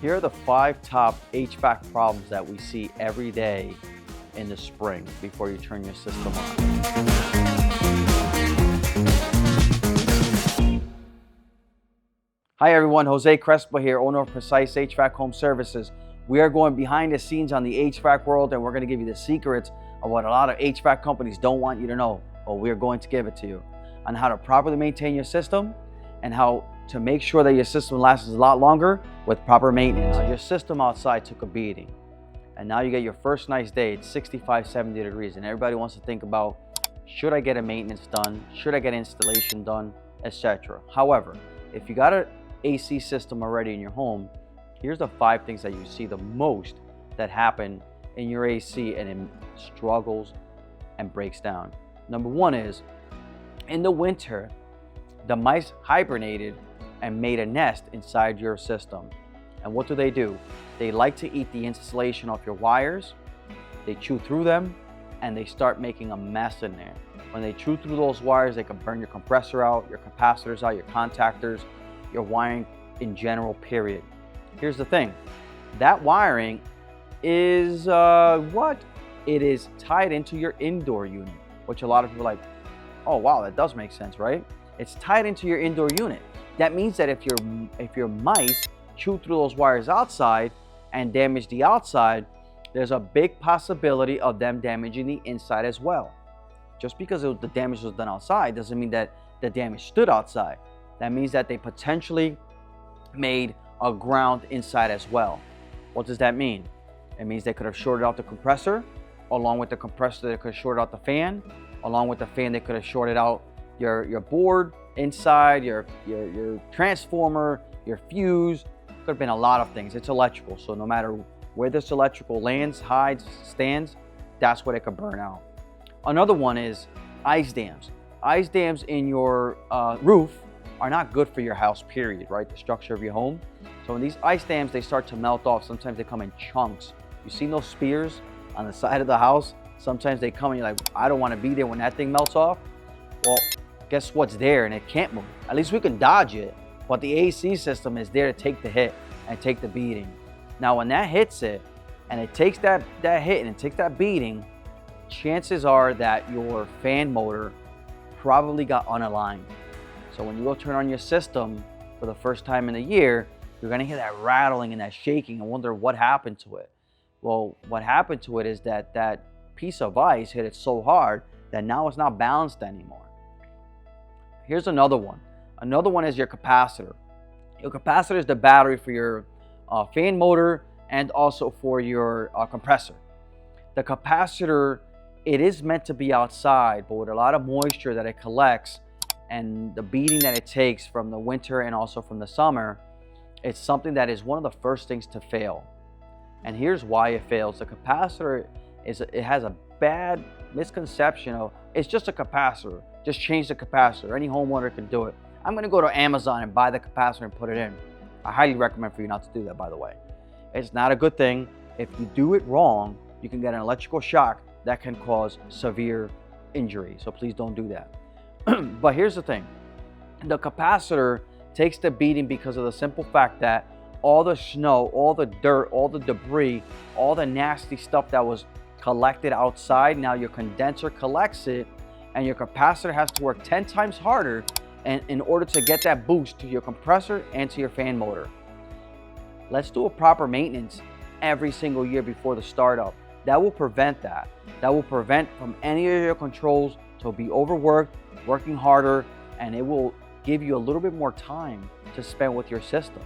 Here are the 5 top HVAC problems that we see every day in the spring before you turn your system on. Hi everyone, Jose Crespo here, owner of Precise HVAC Home Services. We are going behind the scenes on the HVAC world, and we're going to give you the secrets of what a lot of HVAC companies don't want you to know, but we're going to give it to you on how to properly maintain your system and how to make sure that your system lasts a lot longer with proper maintenance. Your system outside took a beating, and now you get your first nice day. It's 65, 70 degrees, and everybody wants to think about, should I get a maintenance done? Should I get installation done, etc. However, if you got an AC system already in your home, here's the 5 things that you see the most that happen in your AC and it struggles and breaks down. Number 1 is, in the winter, the mice hibernated and made a nest inside your system. And what do? They like to eat the insulation off your wires, they chew through them, and they start making a mess in there. When they chew through those wires, they can burn your compressor out, your capacitors out, your contactors, your wiring in general, period. Here's the thing, that wiring is it is tied into your indoor unit, which a lot of people are like, oh wow, that does make sense, right? It's tied into your indoor unit. That means that if your mice chew through those wires outside and damage the outside, there's a big possibility of them damaging the inside as well. Just because the damage was done outside doesn't mean that the damage stood outside. That means that they potentially made a ground inside as well. What does that mean? It means they could have shorted out the compressor. Along with the compressor, they could have shorted out the fan. Along with the fan, they could have shorted out your board inside, your transformer, your fuse. Could have been a lot of things. It's electrical, so no matter where this electrical lands, hides, stands, that's what it could burn out. Another one is ice dams. Ice dams in your roof are not good for your house, period, right? The structure of your home. So when these ice dams, they start to melt off, sometimes they come in chunks. You seen those spears on the side of the house? Sometimes they come and you're like, I don't want to be there when that thing melts off. Well, guess what's there, and it can't move. At least we can dodge it, but the AC system is there to take the hit and take the beating. Now when that hits it, and it takes that hit and it takes that beating, chances are that your fan motor probably got unaligned. So when you go turn on your system for the first time in a year, you're gonna hear that rattling and that shaking and wonder what happened to it. Well, what happened to it is that that piece of ice hit it so hard that now it's not balanced anymore. Here's another one. Another one is your capacitor. Your capacitor is the battery for your fan motor and also for your compressor. The capacitor, it is meant to be outside, but with a lot of moisture that it collects and the beating that it takes from the winter and also from the summer, it's something that is one of the first things to fail. And here's why it fails. The capacitor it has a bad misconception of, it's just a capacitor. Just change the capacitor. Any homeowner can do it. I'm gonna go to Amazon and buy the capacitor and put it in. I highly recommend for you not to do that, by the way. It's not a good thing. If you do it wrong, you can get an electrical shock that can cause severe injury. So please don't do that. But here's the thing. The capacitor takes the beating because of the simple fact that all the snow, all the dirt, all the debris, all the nasty stuff that was collected outside, now your condenser collects it, and your capacitor has to work 10 times harder in order to get that boost to your compressor and to your fan motor. Let's do a proper maintenance every single year before the startup. That will prevent that. That will prevent from any of your controls to be overworked, working harder, and it will give you a little bit more time to spend with your system,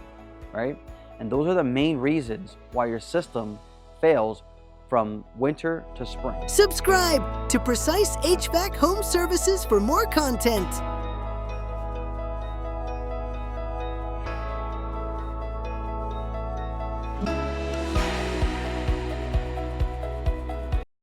right? And those are the main reasons why your system fails from winter to spring. Subscribe to Precise HVAC Home Services for more content.